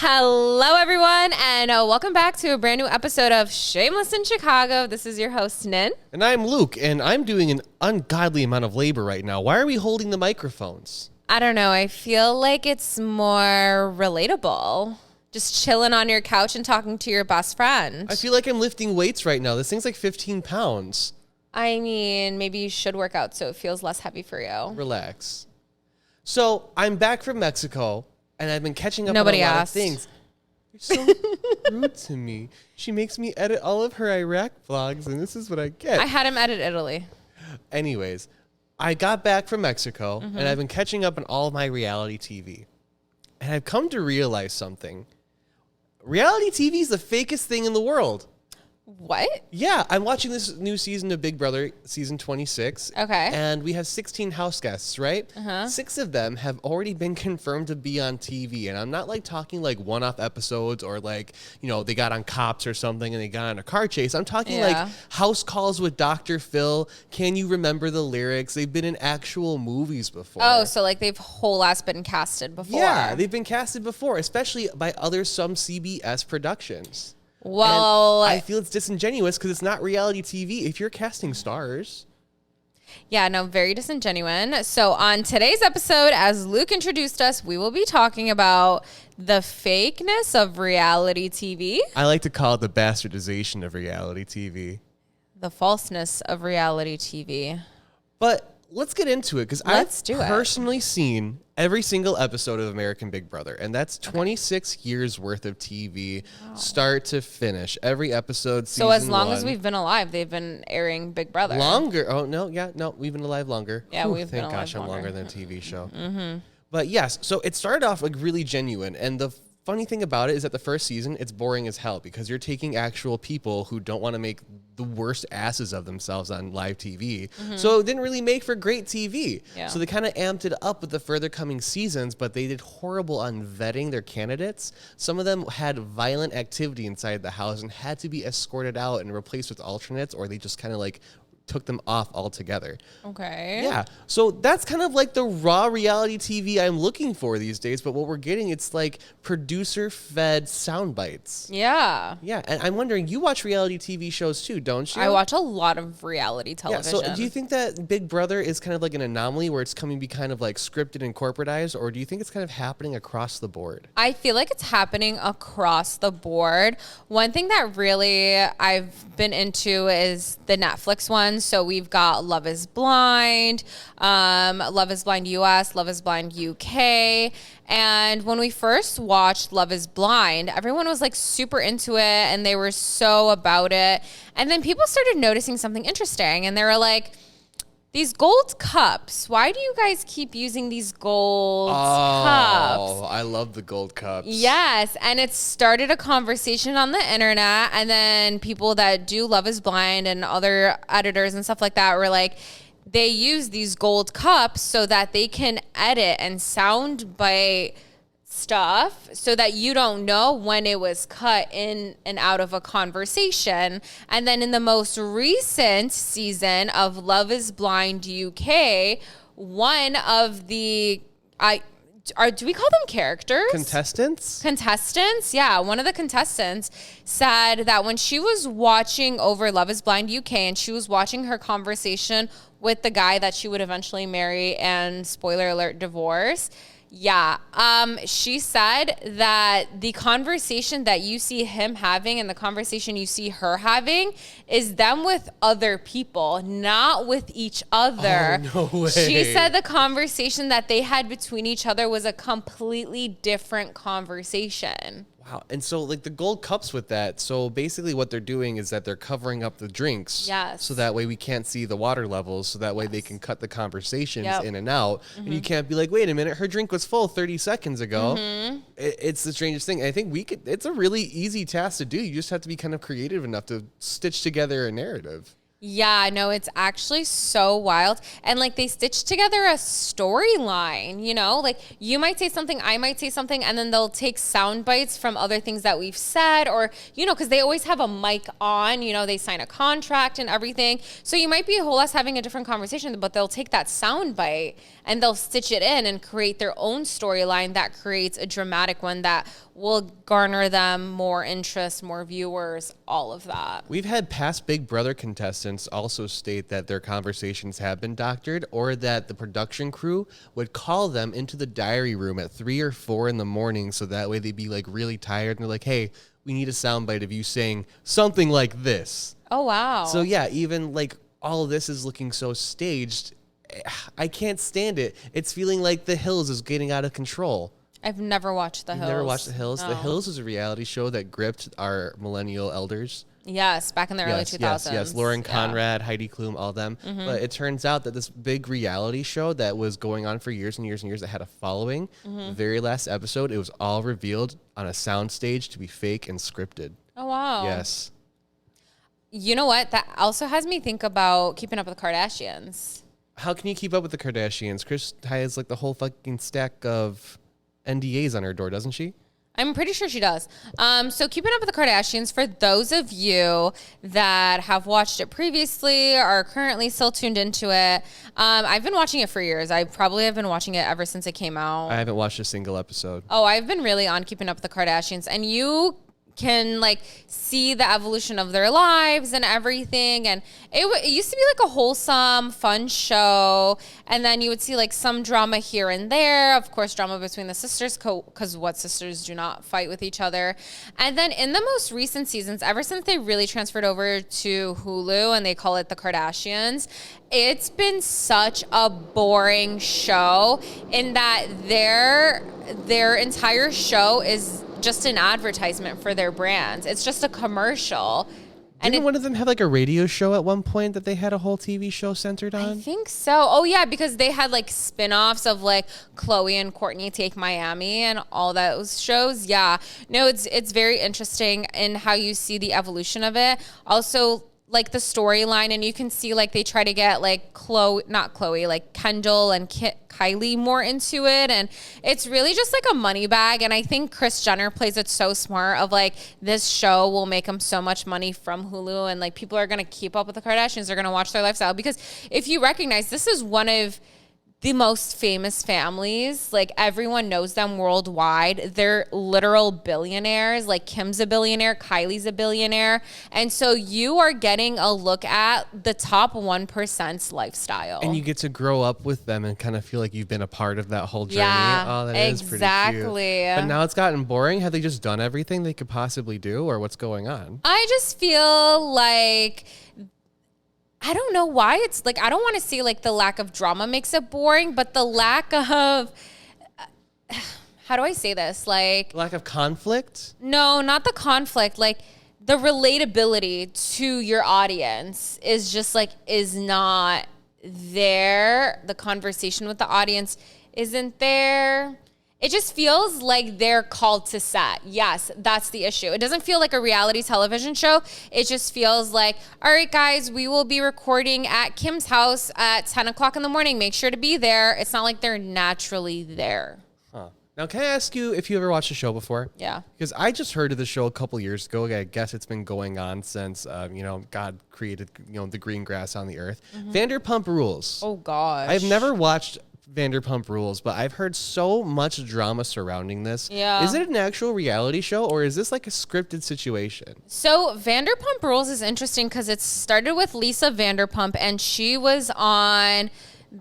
Hello, everyone, and welcome back to a brand new episode of Shameless in Chicago. This is your host, Nin. And I'm Luke, and I'm doing an ungodly amount of labor right now. Why are we holding the microphones? I don't know. I feel like it's more relatable. Just chilling on your couch and talking to your best friend. I feel like I'm lifting weights right now. This thing's like 15 pounds. I mean, maybe you should work out so it feels less heavy for you. Relax. So I'm back from Mexico, and I've been catching up Nobody on a lot asked. of things. You're so rude to me. She makes me edit all of her Iraq vlogs, and this is what I get. I had him edit Italy. Anyways, I got back from Mexico, and I've been catching up on all of my reality TV. And I've come to realize something. Reality TV is the fakest thing in the world. What? Yeah, I'm watching this new season of Big Brother, season 26. Okay. And we have 16 house guests, right? 6 of them have already been confirmed to be on TV. And I'm not like talking like one-off episodes or like, you know, they got on Cops or something and they got on a car chase. I'm talking like house calls with Dr. Phil. Can you remember the lyrics? They've been in actual movies before. Oh, so like they've whole ass been casted before. Yeah, they've been casted before, especially by some CBS productions. Well, and I feel it's disingenuous because it's not reality TV if you're casting stars. Yeah, no, very disingenuous. So on today's episode, as Luke introduced us, we will be talking about the fakeness of reality TV. I like to call it the bastardization of reality TV. The falseness of reality TV. But let's get into it because I've personally seen every single episode of American Big Brother, and that's 26 years worth of TV, start to finish. Every episode, So as long as we've been alive, they've been airing Big Brother. Longer. Oh, no, yeah, no, we've been alive longer. Yeah, we've been alive Thank gosh, I'm longer longer than a TV show. But yes, so it started off like really genuine, and the funny thing about it is that the first season, it's boring as hell because you're taking actual people who don't want to make the worst asses of themselves on live TV. So it didn't really make for great TV. Yeah. So they kind of amped it up with the further coming seasons, but they did horrible on vetting their candidates. Some of them had violent activity inside the house and had to be escorted out and replaced with alternates, or they just kind of like took them off altogether. Okay. Yeah. So that's kind of like the raw reality TV I'm looking for these days. But what we're getting, it's like producer-fed sound bites. Yeah. Yeah. And I'm wondering, you watch reality TV shows too, don't you? I watch a lot of reality television. Yeah. So do you think that Big Brother is kind of like an anomaly where it's coming to be kind of like scripted and corporatized? Or do you think it's kind of happening across the board? I feel like it's happening across the board. One thing that really I've been into is the Netflix one. So we've got Love is Blind, Love is Blind US, Love is Blind UK. And when we first watched Love is Blind, everyone was like super into it and they were so about it. And then people started noticing something interesting and they were like, these gold cups, why do you guys keep using these gold cups? Oh, I love the gold cups. Yes, and it started a conversation on the internet, and then people that do Love is Blind and other editors and stuff like that were like, they use these gold cups so that they can edit and soundbite stuff so that you don't know when it was cut in and out of a conversation. And then in the most recent season of Love is Blind UK, one of the do we call them characters? Contestants, yeah. One of the contestants said that when she was watching over Love is Blind UK and she was watching her conversation with the guy that she would eventually marry and, spoiler alert, divorce. Yeah. She said that the conversation that you see him having and the conversation you see her having is them with other people, not with each other. Oh, no way. She said the conversation that they had between each other was a completely different conversation. Wow. And so like the gold cups with that. So basically what they're doing is that they're covering up the drinks. Yes. So that way we can't see the water levels. So that way they can cut the conversations in and out. And you Mm-hmm. can't be like, wait a minute, her drink was full 30 seconds ago. It's the strangest thing. I think it's a really easy task to do. You just have to be kind of creative enough to stitch together a narrative. Yeah, no, it's actually so wild. And like they stitch together a storyline, you know, like you might say something, I might say something, and then they'll take sound bites from other things that we've said, or, you know, because they always have a mic on, you know, they sign a contract and everything. So you might be a whole ass having a different conversation, but they'll take that sound bite and they'll stitch it in and create their own storyline that creates a dramatic one that will garner them more interest, more viewers, all of that. We've had past Big Brother contestants also state that their conversations have been doctored, or that the production crew would call them into the diary room at 3 or 4 in the morning, so that way they'd be like really tired and they're like, hey, we need a soundbite of you saying something like this. Oh, wow. So yeah, even like all of this is looking so staged. I can't stand it. It's feeling like The Hills is getting out of control. I've never watched The Hills. Never watched The Hills? No. The Hills is a reality show that gripped our millennial elders. Yes, back in the early 2000s. Yes. Lauren Conrad, Heidi Klum, all them. Mm-hmm. But it turns out that this big reality show that was going on for years and years and years that had a following, the very last episode, it was all revealed on a soundstage to be fake and scripted. Oh, wow. Yes. You know what? That also has me think about Keeping Up with the Kardashians. How can you keep up with the Kardashians? Kris has like the whole fucking stack of NDAs on her door, doesn't she? I'm pretty sure she does. So Keeping Up with the Kardashians, for those of you that have watched it previously, are currently still tuned into it, I've been watching it for years. I probably have been watching it ever since it came out. I haven't watched a single episode. Oh, I've been really on Keeping Up with the Kardashians, and you can like see the evolution of their lives and everything, and it used to be like a wholesome, fun show, and then you would see like some drama here and there, of course drama between the sisters, because what sisters do not fight with each other. And then in the most recent seasons, ever since they really transferred over to Hulu and they call it the Kardashians, it's been such a boring show in that their entire show is just an advertisement for their brands. It's just a commercial. Didn't one of them have like a radio show at one point that they had a whole TV show centered on? I think so. Oh yeah, because they had like spin-offs of like Khloe and Kourtney Take Miami and all those shows. Yeah. No, it's very interesting in how you see the evolution of it. Also, like the storyline, and you can see like they try to get like like Kendall and Kylie more into it, and it's really just like a money bag. And I think Kris Jenner plays it so smart of like, this show will make them so much money from Hulu, and like people are gonna keep up with the Kardashians, they're gonna watch their lifestyle, because if you recognize, this is one of the most famous families. Like everyone knows them worldwide. They're literal billionaires. Like Kim's a billionaire, Kylie's a billionaire. And so you are getting a look at the top 1%'s lifestyle. And you get to grow up with them and kind of feel like you've been a part of that whole journey. Yeah, oh, that is pretty cute. But now it's gotten boring. Have they just done everything they could possibly do, or what's going on? I just feel like, I don't know why it's like, I don't want to say like the lack of drama makes it boring, but the lack of, how do I say this? Like, Lack of conflict? No, not the conflict. Like the relatability to your audience is just like, is not there. The conversation with the audience isn't there. It just feels like they're called to set. Yes, that's the issue. It doesn't feel like a reality television show. It just feels like, all right, guys, we will be recording at Kim's house at 10 o'clock in the morning. Make sure to be there. It's not like they're naturally there. Huh. Now, can I ask you if you ever watched the show before? Yeah. Because I just heard of the show a couple years ago. I guess it's been going on since, God created, the green grass on the earth. Mm-hmm. Vanderpump Rules. Oh, gosh. I've never watched Vanderpump Rules, but I've heard so much drama surrounding this. Yeah. Is it an actual reality show, or is this like a scripted situation? So Vanderpump Rules is interesting because it started with Lisa Vanderpump, and she was on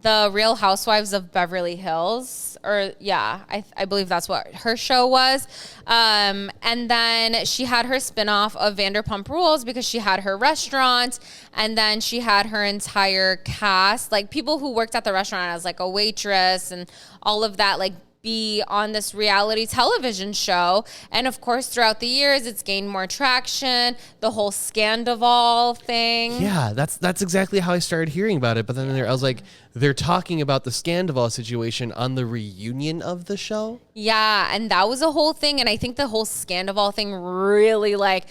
the Real Housewives of Beverly Hills, I believe that's what her show was. And then she had her spinoff of Vanderpump Rules because she had her restaurant, and then she had her entire cast, like people who worked at the restaurant as like a waitress and all of that, like be on this reality television show. And of course, throughout the years, it's gained more traction, the whole Scandival thing. Yeah, that's exactly how I started hearing about it. But then I was like, they're talking about the Scandival situation on the reunion of the show. Yeah, and that was a whole thing, and I think the whole Scandival thing really like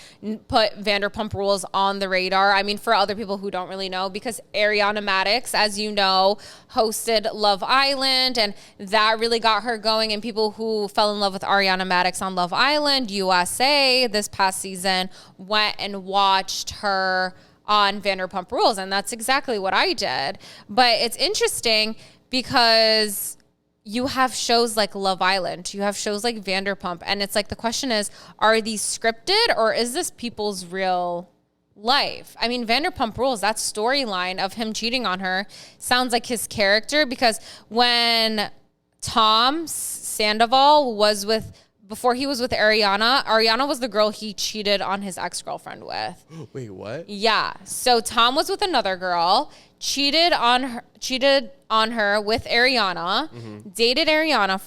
put Vanderpump Rules on the radar. I mean, for other people who don't really know, because Ariana Madix, as you know, hosted Love Island, and that really got her going, and people who fell in love with Ariana Madix on Love Island USA this past season went and watched her on Vanderpump Rules, and that's exactly what I did. But it's interesting because you have shows like Love Island, you have shows like Vanderpump, and it's like the question is, are these scripted or is this people's real life? I mean, Vanderpump Rules, that storyline of him cheating on her sounds like his character, because when Tom Sandoval was with, before he was with Ariana was the girl he cheated on his ex-girlfriend with. Wait, what? Yeah. So Tom was with another girl, cheated on her with Ariana, dated Ariana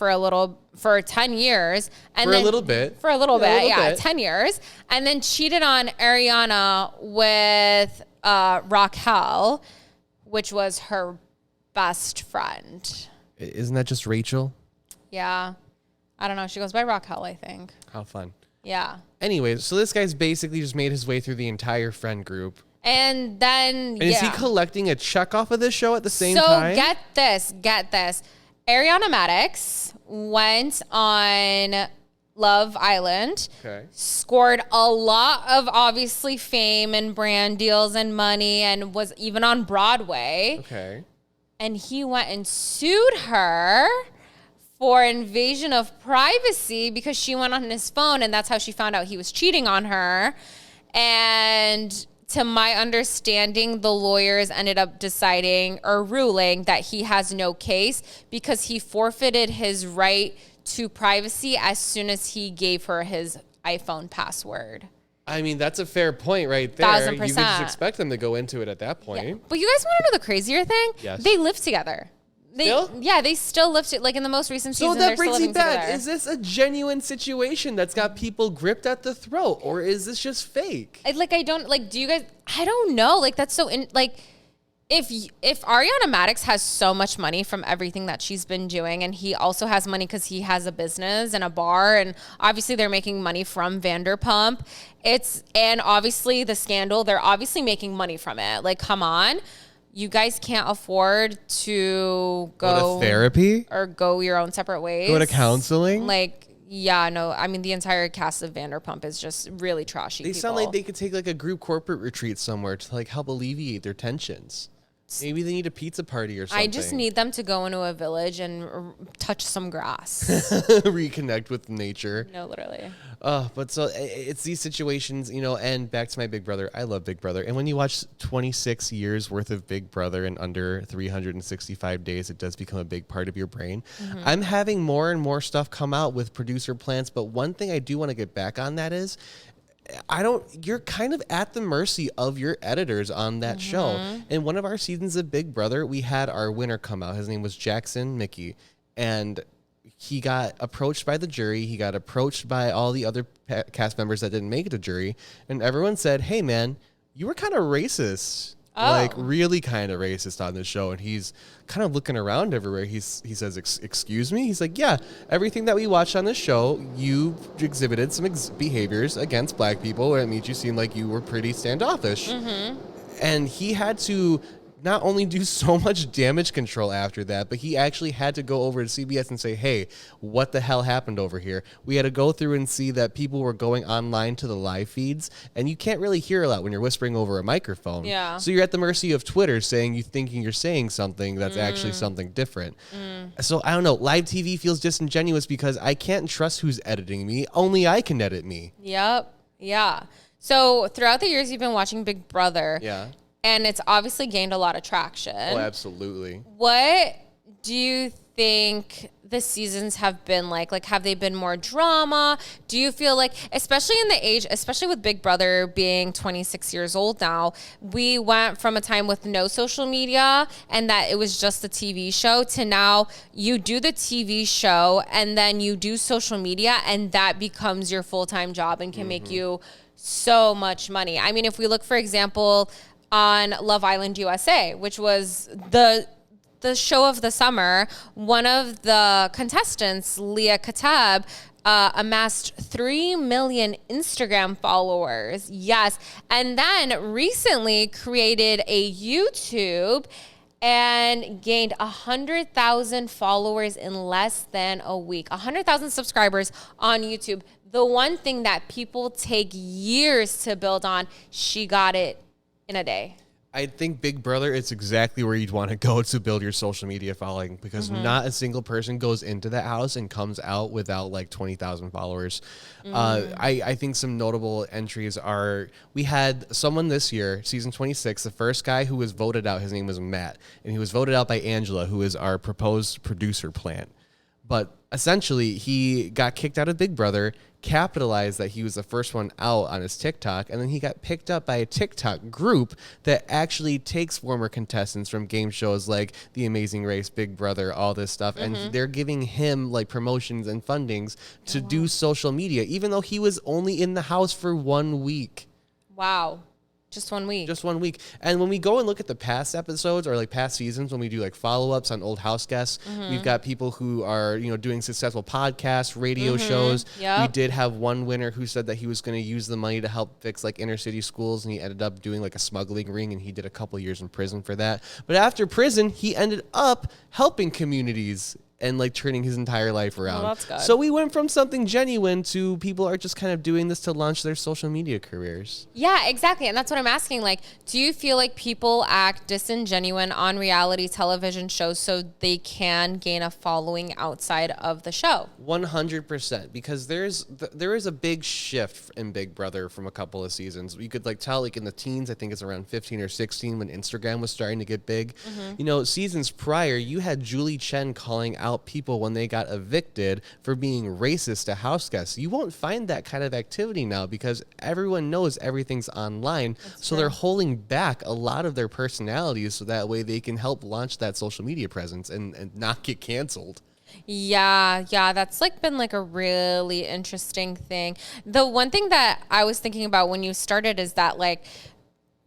for 10 years. And For a little bit, 10 years. And then cheated on Ariana with Raquel, which was her best friend. Isn't that just Rachel? Yeah. I don't know. She goes by Raquel, I think. How fun. Yeah. Anyways, so this guy's basically just made his way through the entire friend group. And then, Is he collecting a check off of this show at the same time? So get this. Ariana Madix went on Love Island, scored a lot of obviously fame and brand deals and money, and was even on Broadway. Okay. And he went and sued her for invasion of privacy because she went on his phone, and that's how she found out he was cheating on her. And to my understanding, the lawyers ended up deciding or ruling that he has no case because he forfeited his right to privacy as soon as he gave her his iPhone password. I mean, that's a fair point right there. 1000%. You could just expect them to go into it at that point. Yeah. But you guys want to know the crazier thing? Yes. They live together. Still? Yeah, they still live together. Like in the most recent season, So they're that still brings me living back. together. Is this a genuine situation that's got people gripped at the throat, or is this just fake? I don't like. Do you guys? I don't know. Like that's so if Ariana Madix has so much money from everything that she's been doing, and he also has money because he has a business and a bar, and obviously they're making money from Vanderpump. And obviously the scandal, they're obviously making money from it. Like, come on. You guys can't afford to go to therapy or go your own separate ways. Go to counseling. Yeah, no. I mean, the entire cast of Vanderpump is just really trashy. They sound like they could take like a group corporate retreat somewhere to like help alleviate their tensions. Maybe they need a pizza party or something. I just need them to go into a village and touch some grass. Reconnect with nature. No, literally. But so it's these situations, and back to my Big Brother. I love Big Brother. And when you watch 26 years worth of Big Brother in under 365 days, it does become a big part of your brain. Mm-hmm. I'm having more and more stuff come out with producer plans. But one thing I do want to get back on that is, you're kind of at the mercy of your editors on that show. In one of our seasons of Big Brother, we had our winner come out. His name was Jackson Mickey. And he got approached by the jury. He got approached by all the other cast members that didn't make it to jury. And everyone said, hey, man, you were kind of racist. Oh. Like, really kind of racist on this show. And he's kind of looking around everywhere. He says, excuse me? He's like, yeah, everything that we watched on this show, you exhibited some behaviors against black people. And it made you seem like you were pretty standoffish. Mm-hmm. And he had to not only do so much damage control after that, but he actually had to go over to CBS and say, hey, what the hell happened over here? We had to go through and see that people were going online to the live feeds, and you can't really hear a lot when you're whispering over a microphone. Yeah. So you're at the mercy of Twitter thinking you're saying something that's actually something different. So I don't know. Live TV feels disingenuous because I can't trust who's editing me. Only I can edit me. Yep. Yeah. So throughout the years you've been watching Big Brother. Yeah. And it's obviously gained a lot of traction. Oh, absolutely. What do you think the seasons have been like? Like, have they been more drama? Do you feel like, especially in the age, especially with Big Brother being 26 years old now, we went from a time with no social media and that it was just a TV show to now you do the TV show and then you do social media and that becomes your full-time job and can make you so much money. I mean, if we look, for example, on Love Island USA, which was the the show of the summer, one of the contestants, Leah Katab, amassed 3 million Instagram followers. Yes. And then recently created a YouTube and gained 100,000 followers in less than a week. 100,000 subscribers on YouTube. The one thing that people take years to build on, she got it in a day. I think Big Brother is exactly where you'd want to go to build your social media following, because not a single person goes into that house and comes out without like 20,000 followers. I think some notable entries are, we had someone this year, season 26, the first guy who was voted out, his name was Matt, and he was voted out by Angela, who is our proposed producer plant. But essentially, he got kicked out of Big Brother, capitalized that he was the first one out on his TikTok, and then he got picked up by a TikTok group that actually takes former contestants from game shows like The Amazing Race, Big Brother, all this stuff, and they're giving him like promotions and fundings to do social media, even though he was only in the house for 1 week. Wow. Just 1 week. Just 1 week. And when we go and look at the past episodes or like past seasons, when we do like follow-ups on old house guests, we've got people who are, you know, doing successful podcasts, radio shows. Yep. We did have one winner who said that he was going to use the money to help fix like inner city schools, and he ended up doing like a smuggling ring, and he did a couple years in prison for that. But after prison, he ended up helping communities and like turning his entire life around. Well, that's good. So we went from something genuine to people are just kind of doing this to launch their social media careers. Yeah, exactly. And that's what I'm asking. Like, do you feel like people act disingenuine on reality television shows so they can gain a following outside of the show? 100%, because there is a big shift in Big Brother from a couple of seasons. You could like tell like in the teens, I think it's around 15 or 16 when Instagram was starting to get big. You know, seasons prior, you had Julie Chen calling out people when they got evicted for being racist to house guests. You won't find that kind of activity now because everyone knows everything's online. So they're holding back a lot of their personalities so that way they can help launch that social media presence and not get canceled. Yeah, that's like been like a really interesting thing. The one thing that I was thinking about when you started is that like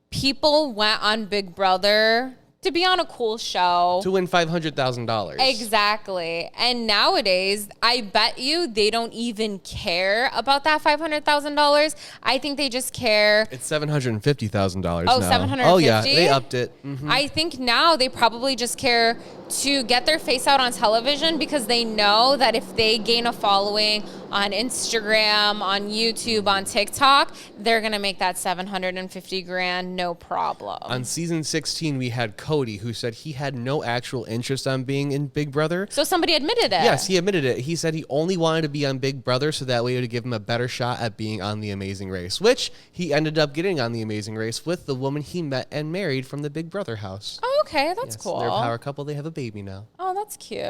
people went on Big Brother to be on a cool show. To win $500,000. Exactly. And nowadays, I bet you they don't even care about that $500,000. I think they just care. It's $750,000 now. Oh, $750,000? Oh, yeah. They upped it. I think now they probably just care to get their face out on television because they know that if they gain a following on Instagram, on YouTube, on TikTok, they're going to make that $750,000 no problem. On season 16, we had Cody, who said he had no actual interest on being in Big Brother. So somebody admitted it. Yes, he admitted it. He said he only wanted to be on Big Brother so that way it would give him a better shot at being on The Amazing Race, which he ended up getting on The Amazing Race with the woman he met and married from the Big Brother house. Oh, okay. That's cool. They're a power couple. They have a baby now. Oh, that's cute.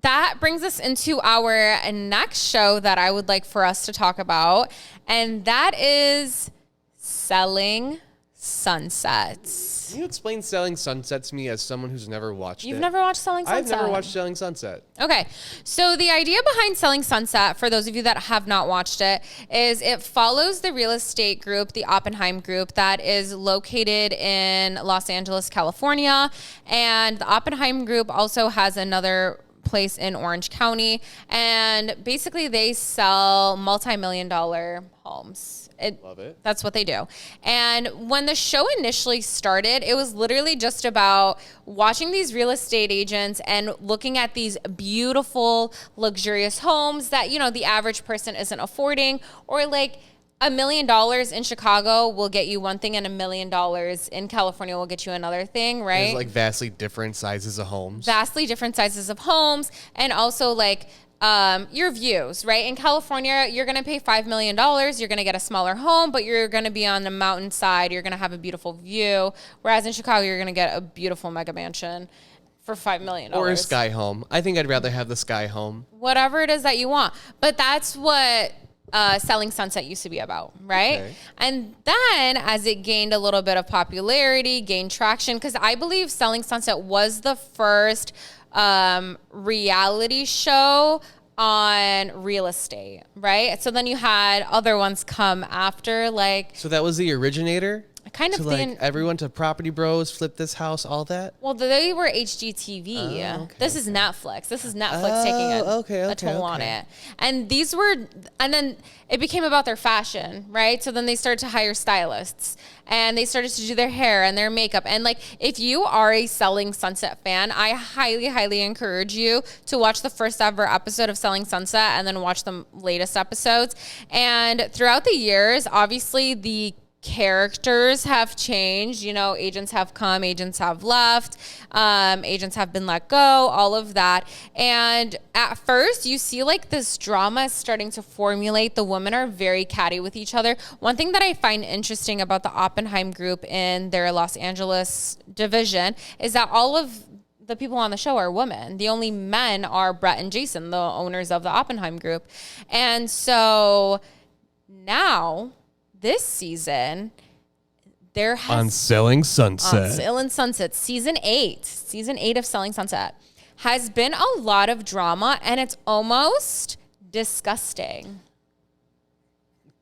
That brings us into our next show that I would like for us to talk about, and that is Selling Sunsets. Can you explain Selling Sunset to me as someone who's never watched it? You've never watched Selling Sunset? I've never watched Selling Sunset. Okay. So the idea behind Selling Sunset, for those of you that have not watched it, is it follows the real estate group, the Oppenheim Group, that is located in Los Angeles, California. And the Oppenheim Group also has another place in Orange County. And basically they sell multi-million-dollar homes. Love it. That's what they do. And when the show initially started, it was literally just about watching these real estate agents and looking at these beautiful, luxurious homes that, you know, the average person isn't affording, or like $1 million in Chicago will get you one thing and $1 million in California will get you another thing, right? There's like vastly different sizes of homes. Vastly different sizes of homes, and also like your views, right? In California, you're going to pay $5 million. You're going to get a smaller home, but you're going to be on the mountainside. You're going to have a beautiful view. Whereas in Chicago, you're going to get a beautiful mega mansion for $5 million. Or a sky home. I think I'd rather have the sky home. Whatever it is that you want. But that's what Selling Sunset used to be about, right? Okay. And then as it gained a little bit of popularity, gained traction, because I believe Selling Sunset was the first reality show on real estate, right? So then you had other ones come after, like... So that was the originator? kind of To like everyone to Property Bros, Flip This House, all that? well, they were HGTV. This is Netflix. This is Netflix taking a toll on it. And and then it became about their fashion, right? So then they started to hire stylists and they started to do their hair and their makeup. And like, if you are a Selling Sunset fan, I highly, highly encourage you to watch the first ever episode of Selling Sunset and then watch the latest episodes. And throughout the years, obviously the characters have changed. You know, agents have come, agents have left, agents have been let go, all of that. And at first you see like this drama is starting to formulate. The women are very catty with each other. One thing that I find interesting about the Oppenheim group in their Los Angeles division is that all of the people on the show are women. The only men are Brett and Jason, the owners of the Oppenheim group. And so now this season, there has on Selling Sunset. On Selling Sunset, season 8 of Selling Sunset has been a lot of drama, and it's almost disgusting.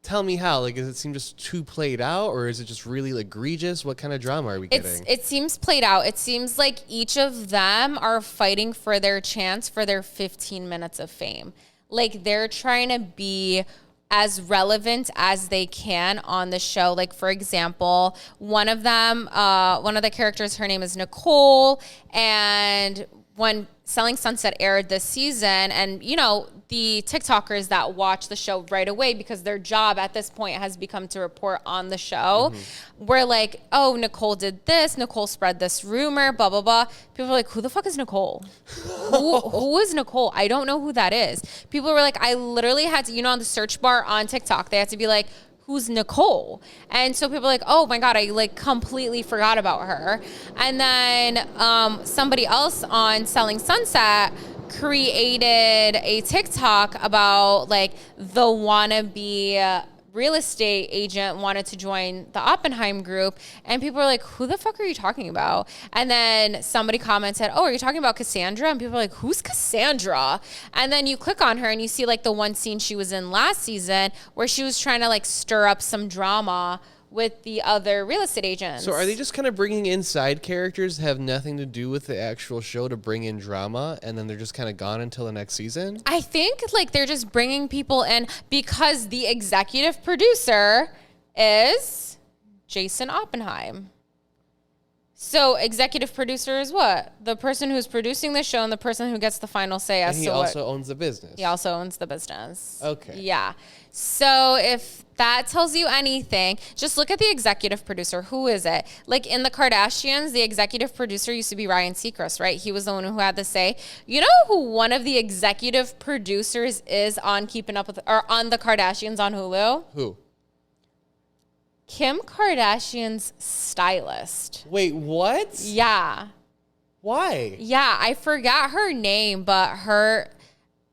Tell me how. Like, does it seem just too played out, or is it just really like, egregious? What kind of drama are we getting? It seems played out. It seems like each of them are fighting for their chance for their 15 minutes of fame. Like, they're trying to be as relevant as they can on the show. Like, for example, one of the characters, her name is Nicole, and when Selling Sunset aired this season, and you know, the TikTokers that watch the show right away, because their job at this point has become to report on the show, we're like, oh, Nicole did this, Nicole spread this rumor, blah, blah, blah. People are like, who the fuck is Nicole? who is Nicole? I don't know who that is. People were like, I literally had to, you know, on the search bar on TikTok, they had to be like, who's Nicole? And so people are like, oh my God, I like completely forgot about her. And then somebody else on Selling Sunset created a TikTok about like the wannabe real estate agent wanted to join the Oppenheim group, and people were like, who the fuck are you talking about? And then somebody commented, oh, are you talking about Cassandra? And people are like, who's Cassandra? And then you click on her and you see like the one scene she was in last season where she was trying to like stir up some drama with the other real estate agents. So are they just kind of bringing in side characters that have nothing to do with the actual show to bring in drama, and then they're just kind of gone until the next season? I think like they're just bringing people in because the executive producer is Jason Oppenheim. So executive producer is what? The person who's producing the show and the person who gets the final say as to what. And he also owns the business. He also owns the business. Okay. Yeah. So if that tells you anything, just look at the executive producer. Who is it? Like in the Kardashians, the executive producer used to be Ryan Seacrest, right? He was the one who had the say. You know who one of the executive producers is on Keeping Up with, or on the Kardashians on Hulu? Who? Kim Kardashian's stylist. Wait, what? Yeah. Why? Yeah, I forgot her name, but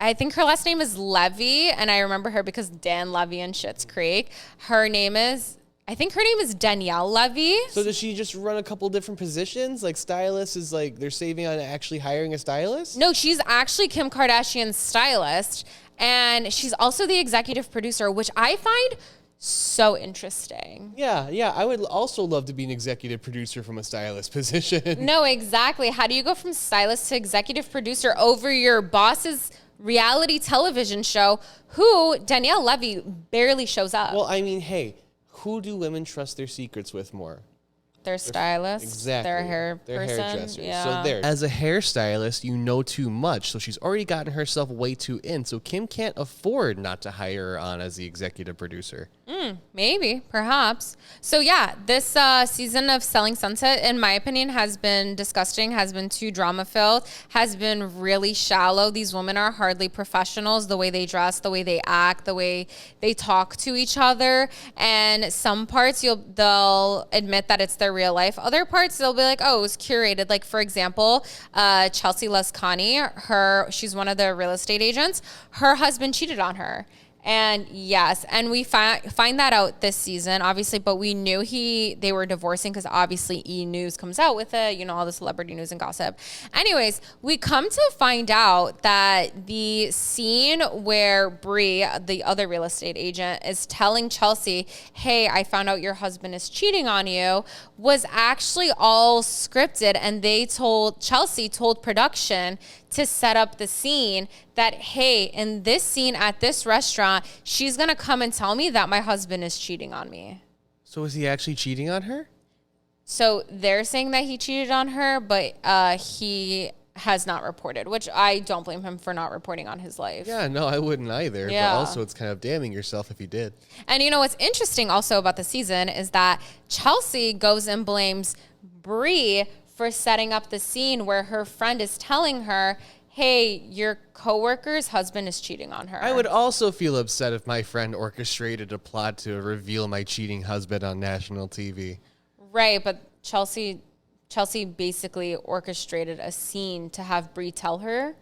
I think her last name is Levy, and I remember her because Dan Levy in Schitt's Creek. I think her name is Danielle Levy. So does she just run a couple different positions? Like stylist is like they're saving on actually hiring a stylist? No, she's actually Kim Kardashian's stylist, and she's also the executive producer, which I find so interesting. Yeah. I would also love to be an executive producer from a stylist position. No, exactly. How do you go from stylist to executive producer over your boss's reality television show, who Danielle Levy barely shows up? Well, I mean, hey, who do women trust their secrets with more? Their stylist, exactly. Their hairdressers. Yeah. So there. As a hairstylist, you know too much. So she's already gotten herself way too in. So Kim can't afford not to hire her on as the executive producer. Maybe, perhaps. So yeah, this season of Selling Sunset, in my opinion, has been disgusting, has been too drama-filled, has been really shallow. These women are hardly professionals, the way they dress, the way they act, the way they talk to each other. And some parts they'll admit that it's their real life. Other parts, they'll be like, oh, it was curated. Like, for example, Chelsea Lascani, she's one of the real estate agents. Her husband cheated on her. And yes, and we find that out this season, obviously, but we knew they were divorcing because obviously E! News comes out with it, you know, all the celebrity news and gossip. Anyways, we come to find out that the scene where Bree, the other real estate agent, is telling Chelsea, hey, I found out your husband is cheating on you, was actually all scripted, and Chelsea told production to set up the scene that, hey, in this scene at this restaurant, she's going to come and tell me that my husband is cheating on me. So is he actually cheating on her? So they're saying that he cheated on her, but he has not reported, which I don't blame him for not reporting on his life. Yeah, no, I wouldn't either. Yeah. But also it's kind of damning yourself if you did. And you know what's interesting also about the season is that Chelsea goes and blames Bree for setting up the scene where her friend is telling her, hey, your coworker's husband is cheating on her. I would also feel upset if my friend orchestrated a plot to reveal my cheating husband on national TV. Right, but Chelsea basically orchestrated a scene to have Bree tell her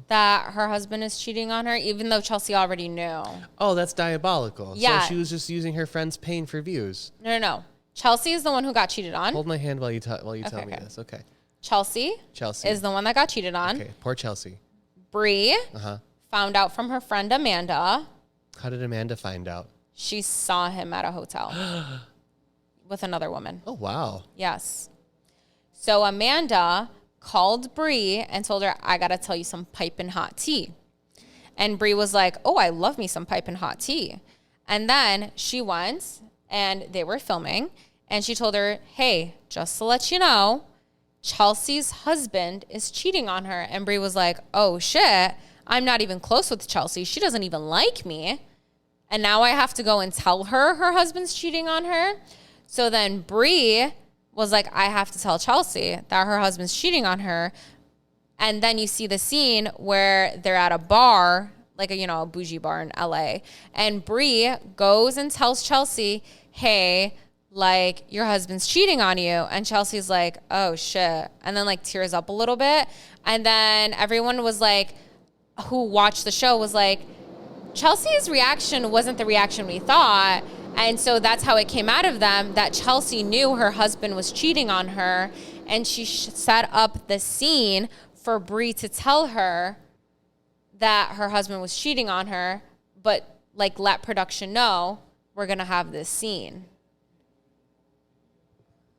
that her husband is cheating on her, even though Chelsea already knew. Oh, that's diabolical. Yeah. So she was just using her friend's pain for views. No. Chelsea is the one who got cheated on. Hold my hand while you tell me this. Okay. Chelsea is the one that got cheated on. Okay, poor Chelsea. Bree found out from her friend Amanda. How did Amanda find out? She saw him at a hotel with another woman. Oh, wow. Yes. So Amanda called Bree and told her, I got to tell you some piping hot tea. And Bree was like, oh, I love me some piping hot tea. And then she went and they were filming and she told her, hey, just to let you know, Chelsea's husband is cheating on her. And Bree was like, oh shit, I'm not even close with Chelsea. She doesn't even like me. And now I have to go and tell her husband's cheating on her. So then Bree was like, I have to tell Chelsea that her husband's cheating on her. And then you see the scene where they're at a bar, like a bougie bar in LA. And Bree goes and tells Chelsea, hey, like, your husband's cheating on you. And Chelsea's like, oh shit. And then like tears up a little bit. And then everyone was like, who watched the show was like, Chelsea's reaction wasn't the reaction we thought. And so that's how it came out of them, that Chelsea knew her husband was cheating on her. And she set up the scene for Bree to tell her that her husband was cheating on her, but like let production know we're going to have this scene.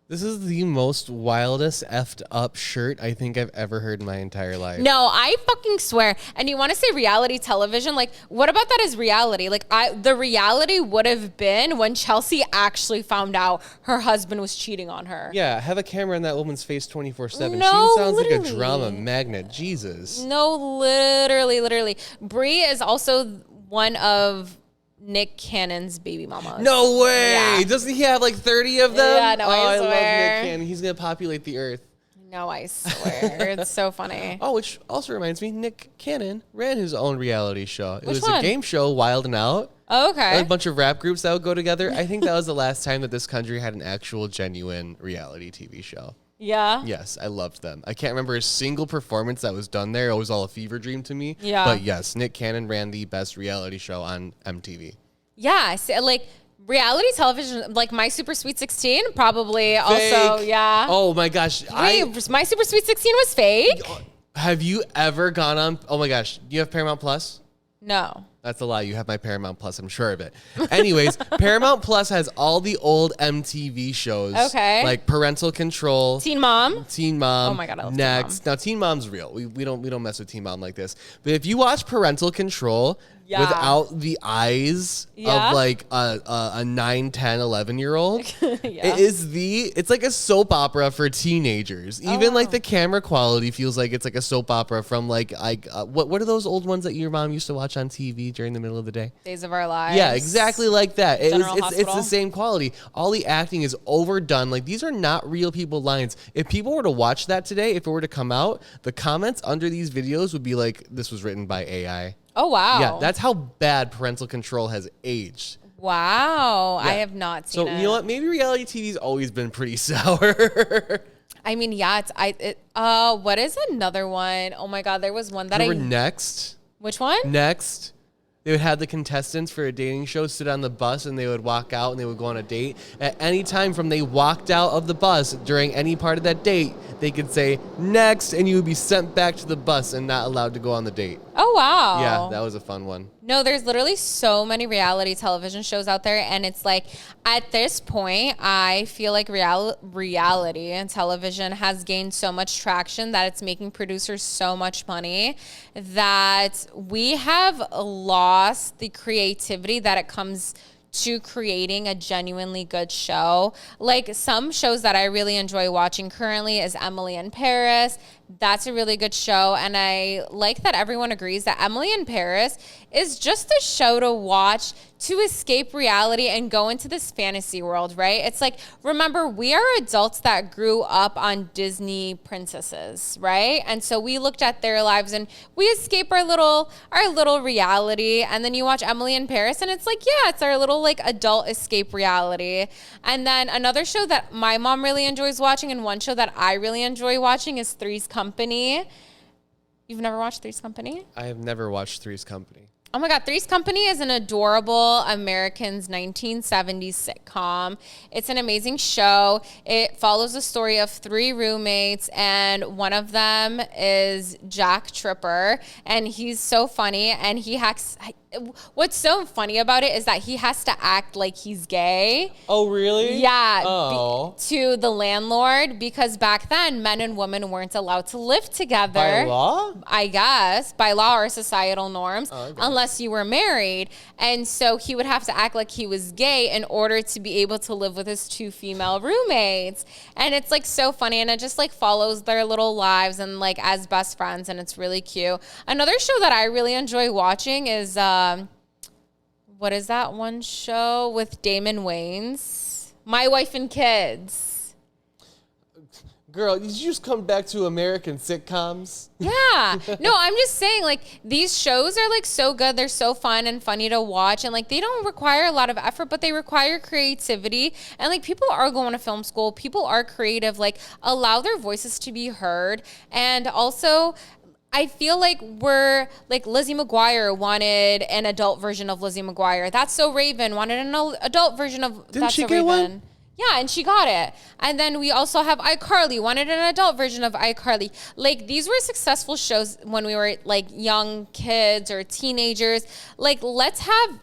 This is the most wildest effed up shirt I think I've ever heard in my entire life. No, I fucking swear. And you want to say reality television? Like, what about that as reality? Like, the reality would have been when Chelsea actually found out her husband was cheating on her. Yeah, have a camera in that woman's face 24/7. No, She sounds literally. like a drama magnet. Jesus. No, literally. Bree is also one of Nick Cannon's baby mamas. No way! Yeah. Doesn't he have like 30 of them? Yeah, no, I I love swear. Nick Cannon. He's gonna populate the earth. No, I swear. It's so funny. Oh, which also reminds me, Nick Cannon ran his own reality show. It was one? a game show, Wild and Out. Oh, okay. A bunch of rap groups that would go together. I think that was the last time that this country had an actual, genuine reality TV show. Yeah. Yes, I loved them. I can't remember a single performance that was done there. It was all a fever dream to me. Yeah. But yes, Nick Cannon ran the best reality show on MTV. Yeah. Like reality television, like My Super Sweet 16, probably also. Fake. Yeah. Oh my gosh. Wait, My Super Sweet 16 was fake? Have you ever gone on? Oh my gosh. Do you have Paramount Plus? No. That's a lie. You have my Paramount Plus. I'm sure of it. Anyways, Paramount Plus has all the old MTV shows. Okay. Like Parental Control. Teen Mom? Teen Mom. Oh my God, I love Next. Teen Mom. Now, Teen Mom's real. We don't mess with Teen Mom like this. But if you watch Parental Control Yeah. without the eyes Yeah. of like a 9, 10, 11-year-old, Yeah. it's like a soap opera for teenagers. Even like the camera quality feels like it's like a soap opera from like what are those old ones that your mom used to watch on TV during the middle of the day? Days of Our Lives. Yeah, exactly like that. It's the Hospital. same quality. All the acting is overdone. Like, these are not real people lines. If people were to watch that today, if it were to come out, the comments under these videos would be like, this was written by AI. Oh, wow. Yeah, that's how bad Parental Control has aged. Wow. Yeah. I have not seen it. So, you know what? Maybe reality TV's always been pretty sour. I mean, yeah, what is another one? Oh my God, there was one that Remember Next? Which one? Next. they would have the contestants for a dating show sit on the bus, and they would walk out and they would go on a date. At any time from they walked out of the bus during any part of that date, they could say next, and you would be sent back to the bus and not allowed to go on the date. Oh, wow. Yeah, that was a fun one. No, there's literally so many reality television shows out there. And it's like, at this point, I feel like reality and television has gained so much traction that it's making producers so much money that we have lost the creativity that it comes to creating a genuinely good show. Like some shows that I really enjoy watching currently is Emily in Paris. That's a really good show. And I like that everyone agrees that Emily in Paris is just a show to watch to escape reality and go into this fantasy world, right? It's like, remember, we are adults that grew up on Disney princesses, right? And so we looked at their lives and we escape our little reality. And then you watch Emily in Paris and it's like, yeah, it's our little like adult escape reality. And then another show that my mom really enjoys watching and one show that I really enjoy watching is Three's Company. You've never watched Three's Company? I have never watched Three's Company. Oh my God, Three's Company is an adorable American's 1970s sitcom. It's an amazing show. It follows the story of three roommates, and one of them is Jack Tripper, and he's so funny, and he hacks. What's so funny about it is that he has to act like he's gay. Oh, really? Yeah. Oh. To the landlord, because back then men and women weren't allowed to live together. By law? I guess. By law or societal norms. Oh, okay. Unless you were married. And so he would have to act like he was gay in order to be able to live with his two female roommates. And it's like so funny. And it just like follows their little lives and like as best friends. And it's really cute. Another show that I really enjoy watching is... what is that one show with Damon Wayans? My Wife and Kids. Girl, did you just come back to American sitcoms? Yeah. No, I'm just saying, like, these shows are, like, so good. They're so fun and funny to watch. And, like, they don't require a lot of effort, but they require creativity. And, like, people are going to film school. People are creative. Like, allow their voices to be heard. And also... I feel like we're like Lizzie McGuire wanted an adult version of Lizzie McGuire. That's So Raven wanted an adult version of That's So Raven. One? Yeah, and she got it. And then we also have iCarly wanted an adult version of iCarly. Like these were successful shows when we were like young kids or teenagers. Like let's have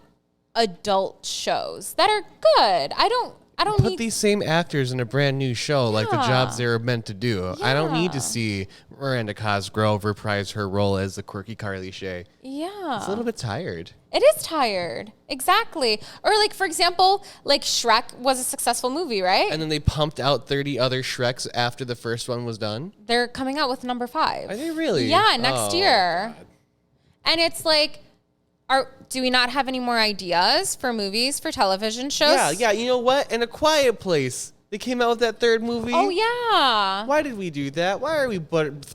adult shows that are good. I don't put these same actors in a brand new show like the jobs they were meant to do. Yeah. I don't need to see Miranda Cosgrove reprise her role as the quirky Carly Shay. Yeah. It's a little bit tired. It is tired. Exactly. Or like, for example, like Shrek was a successful movie, right? And then they pumped out 30 other Shreks after the first one was done? They're coming out with number 5. Are they really? Yeah, next year. God. And it's like... do we not have any more ideas for movies, for television shows? Yeah. You know what? In A Quiet Place, they came out with that third movie. Oh, yeah. Why did we do that? Why are we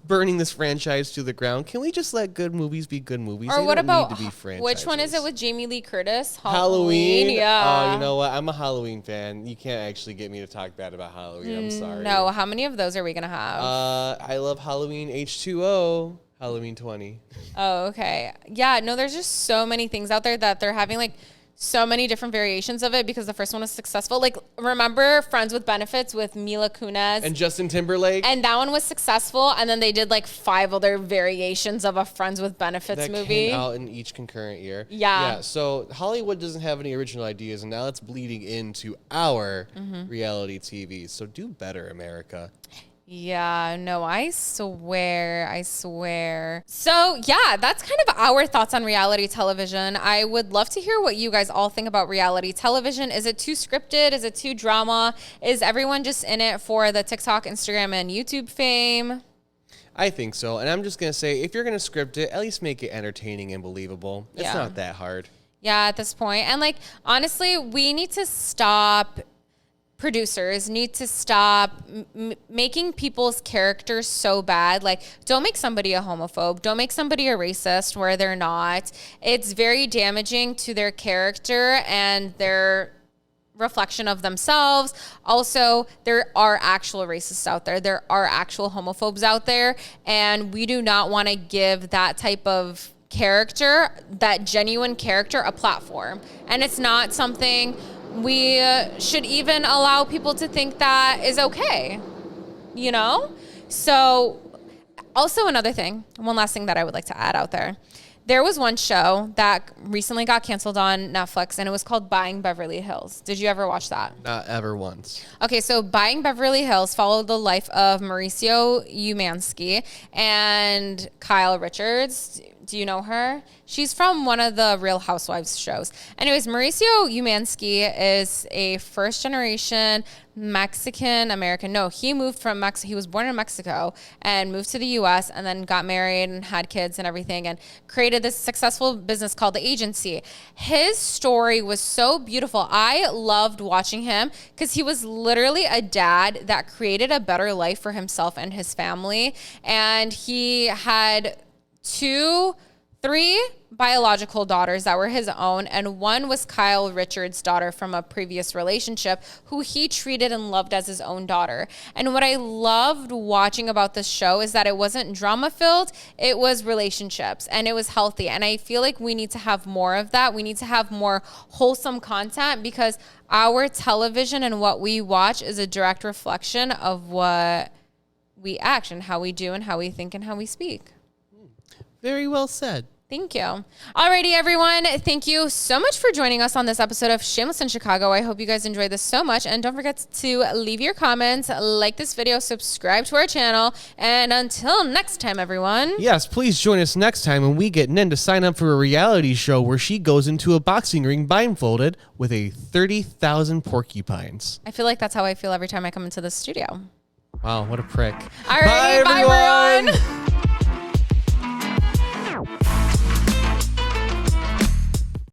burning this franchise to the ground? Can we just let good movies be good movies? Or they what don't about, need to be franchises. Which one is it with Jamie Lee Curtis? Halloween? Yeah. Oh, you know what? I'm a Halloween fan. You can't actually get me to talk bad about Halloween. I'm sorry. No. How many of those are we going to have? I love Halloween H2O. Halloween 20. Oh, okay. Yeah, no, there's just so many things out there that they're having like so many different variations of it because the first one was successful. Like, remember Friends with Benefits with Mila Kunis? And Justin Timberlake? And that one was successful. And then they did like 5 other variations of a Friends with Benefits movie. That came out in each concurrent year. Yeah. So Hollywood doesn't have any original ideas, and now it's bleeding into our reality TV. So do better, America. Yeah, no, I swear. So, yeah, that's kind of our thoughts on reality television. I would love to hear what you guys all think about reality television. Is it too scripted? Is it too drama? Is everyone just in it for the TikTok, Instagram, and YouTube fame? I think so. And I'm just going to say, if you're going to script it, at least make it entertaining and believable. It's not that hard. Yeah, at this point. And, like, honestly, we need to stop... Producers need to stop making people's characters so bad. Like, don't make somebody a homophobe. Don't make somebody a racist where they're not. It's very damaging to their character and their reflection of themselves. Also, there are actual racists out there. There are actual homophobes out there. And we do not want to give that type of character, that genuine character, a platform. And it's not something we should even allow people to think that is okay, you know? So also another thing, one last thing that I would like to add out there. There was one show that recently got canceled on Netflix, and it was called Buying Beverly Hills. Did you ever watch that? Not ever once. Okay, so Buying Beverly Hills followed the life of Mauricio Umansky and Kyle Richards. Do you know her? She's from one of the Real Housewives shows. Anyways, Mauricio Umansky is a first-generation Mexican-American. No, he moved from Mexico. He was born in Mexico and moved to the U.S. and then got married and had kids and everything and created this successful business called The Agency. His story was so beautiful. I loved watching him because he was literally a dad that created a better life for himself and his family. And he had three biological daughters that were his own, and one was Kyle Richards' daughter from a previous relationship who he treated and loved as his own daughter. And what I loved watching about this show is that it wasn't drama-filled, it was relationships, and it was healthy. And I feel like we need to have more of that. We need to have more wholesome content because our television and what we watch is a direct reflection of what we act and how we do and how we think and how we speak. Very well said. Thank you. Alrighty, everyone. Thank you so much for joining us on this episode of Shameless in Chicago. I hope you guys enjoyed this so much. And don't forget to leave your comments, like this video, subscribe to our channel. And until next time, everyone. Yes, please join us next time when we get Nin to sign up for a reality show where she goes into a boxing ring blindfolded with a 30,000 porcupines. I feel like that's how I feel every time I come into the studio. Wow, what a prick. Alrighty, bye everyone.